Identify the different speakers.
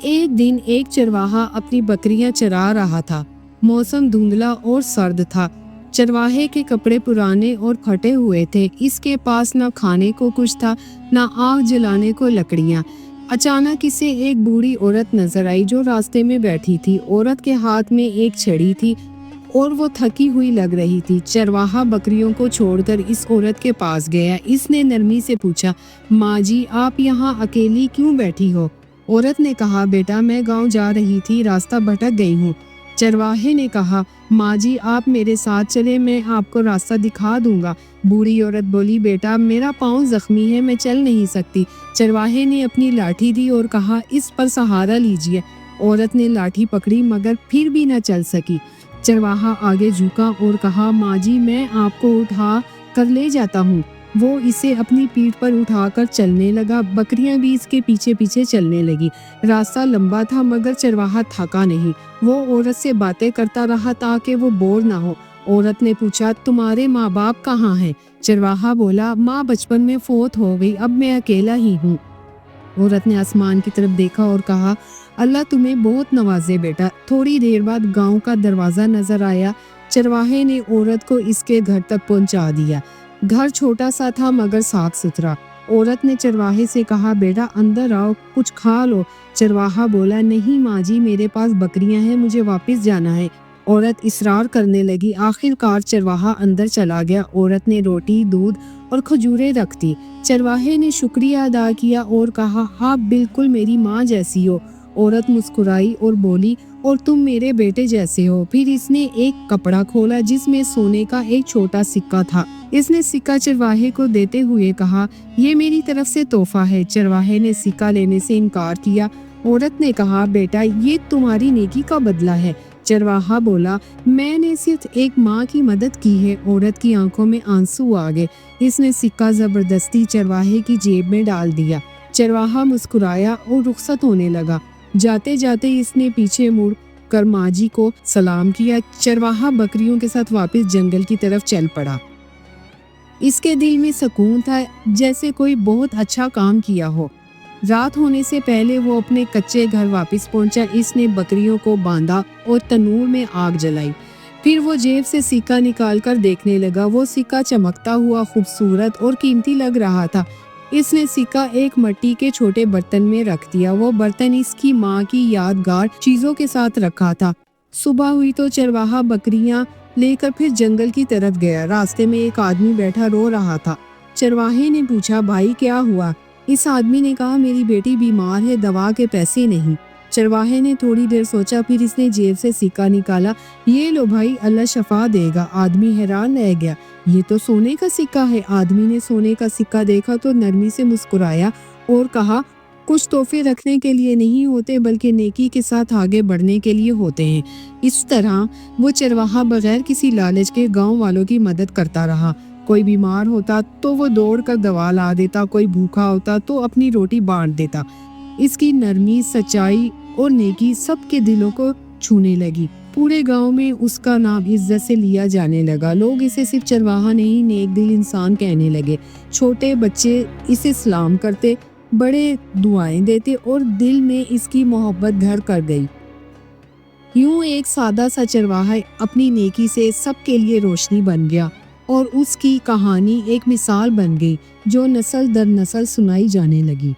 Speaker 1: ایک دن ایک چرواہا اپنی بکریاں چرا رہا تھا۔ موسم دھندلا اور سرد تھا۔ چرواہے کے کپڑے پرانے اور پھٹے ہوئے تھے۔ اس کے پاس نہ کھانے کو کچھ تھا، نہ آگ جلانے کو لکڑیاں۔ اچانک اسے ایک بوڑھی عورت نظر آئی جو راستے میں بیٹھی تھی۔ عورت کے ہاتھ میں ایک چھڑی تھی اور وہ تھکی ہوئی لگ رہی تھی۔ چرواہا بکریوں کو چھوڑ کر اس عورت کے پاس گیا۔ اس نے نرمی سے پوچھا، ماں جی آپ یہاں اکیلی کیوں بیٹھی ہو؟ عورت نے کہا، بیٹا میں گاؤں جا رہی تھی، راستہ بھٹک گئی ہوں۔ چرواہے نے کہا، ماں جی آپ میرے ساتھ چلے، میں آپ کو راستہ دکھا دوں گا۔ بوڑھی عورت بولی، بیٹا میرا پاؤں زخمی ہے، میں چل نہیں سکتی۔ چرواہے نے اپنی لاٹھی دی اور کہا، اس پر سہارا لیجئے۔ عورت نے لاٹھی پکڑی مگر پھر بھی نہ چل سکی۔ چرواہا آگے جھکا اور کہا، ماں جی میں آپ کو اٹھا کر لے جاتا ہوں۔ وہ اسے اپنی پیٹھ پر اٹھا کر چلنے لگا۔ بکریاں بھی اس کے پیچھے پیچھے چلنے لگی۔ راستہ لمبا تھا مگر چرواہا تھکا نہیں۔ وہ عورت سے باتیں کرتا رہا تاکہ وہ بور نہ ہو۔ عورت نے پوچھا، تمہارے ماں باپ کہاں ہیں؟ چرواہا بولا، ماں بچپن میں فوت ہو گئی، اب میں اکیلا ہی ہوں۔ عورت نے آسمان کی طرف دیکھا اور کہا، اللہ تمہیں بہت نوازے بیٹا۔ تھوڑی دیر بعد گاؤں کا دروازہ نظر آیا۔ چرواہے نے عورت کو اس کے گھر تک پہنچا دیا۔ گھر چھوٹا سا تھا مگر صاف ستھرا۔ عورت نے چرواہے سے کہا، بیٹا اندر آؤ، کچھ کھا لو۔ چرواہا بولا، نہیں ماں جی میرے پاس بکریاں ہیں، مجھے واپس جانا ہے۔ عورت اصرار کرنے لگی۔ آخر کار چرواہا اندر چلا گیا۔ عورت نے روٹی، دودھ اور کھجوریں رکھ دی۔ چرواہے نے شکریہ ادا کیا اور کہا، آپ بالکل میری ماں جیسی ہو۔ عورت مسکرائی اور بولی، اور تم میرے بیٹے جیسے ہو۔ پھر اس نے ایک کپڑا کھولا جس میں سونے کا ایک چھوٹا سکہ تھا۔ اس نے سکہ چرواہے کو دیتے ہوئے کہا، یہ میری طرف سے تحفہ ہے۔ چرواہے نے سکہ لینے سے انکار کیا۔ عورت نے کہا، بیٹا یہ تمہاری نیکی کا بدلہ ہے۔ چرواہا بولا، میں نے صرف ایک ماں کی مدد کی ہے۔ عورت کی آنکھوں میں آنسو آ گئے۔ اس نے سکہ زبردستی چرواہے کی جیب میں ڈال دیا۔ چرواہا مسکرایا اور رخصت ہونے لگا۔ جاتے جاتے اس نے پیچھے مڑ کر ماں جی کو سلام کیا۔ چرواہا بکریوں کے ساتھ واپس جنگل کی طرف چل پڑا۔ اس کے دل میں سکون تھا، جیسے کوئی بہت اچھا کام کیا ہو۔ رات ہونے سے پہلے وہ اپنے کچے گھر واپس پہنچا۔ اس نے بکریوں کو باندھا اور تنور میں آگ جلائی۔ پھر وہ جیب سے سکہ نکال کر دیکھنے لگا۔ وہ سکہ چمکتا ہوا خوبصورت اور قیمتی لگ رہا تھا۔ اس نے سکہ ایک مٹی کے چھوٹے برتن میں رکھ دیا۔ وہ برتن اس کی ماں کی یادگار چیزوں کے ساتھ رکھا تھا۔ صبح ہوئی تو چرواہا بکریاں لے کر پھر جنگل کی طرف گیا۔ راستے میں ایک آدمی بیٹھا رو رہا تھا۔ چرواہے نے پوچھا، بھائی کیا ہوا؟ اس آدمی نے کہا، میری بیٹی بیمار ہے، دوا کے پیسے نہیں۔ چرواہے نے تھوڑی دیر سوچا، پھر اس نے جیب سے سکہ نکالا۔ یہ لو بھائی، اللہ شفا دے گا۔ آدمی حیران رہ گیا، یہ تو سونے کا سکہ ہے۔ آدمی نے سونے کا سکہ دیکھا تو نرمی سے مسکرایا اور کہا، کچھ تحفے رکھنے کے لیے نہیں ہوتے بلکہ نیکی کے ساتھ آگے بڑھنے کے لیے ہوتے ہیں۔ اس طرح وہ چرواہا بغیر کسی لالچ کے گاؤں والوں کی مدد کرتا رہا۔ کوئی بیمار ہوتا تو وہ دوڑ کر دوا لا دیتا، کوئی بھوکا ہوتا تو اپنی روٹی بانٹ دیتا۔ اس کی نرمی، سچائی اور نیکی سب کے دلوں کو چھونے لگی۔ پورے گاؤں میں اس کا نام عزت سے لیا جانے لگا۔ لوگ اسے صرف چرواہا نہیں، نیک دل انسان کہنے لگے۔ چھوٹے بچے اسے سلام کرتے، بڑے دعائیں دیتے اور دل میں اس کی محبت گھر کر گئی۔ یوں ایک سادہ سا چرواہا اپنی نیکی سے سب کے لیے روشنی بن گیا اور اس کی کہانی ایک مثال بن گئی جو نسل در نسل سنائی جانے لگی۔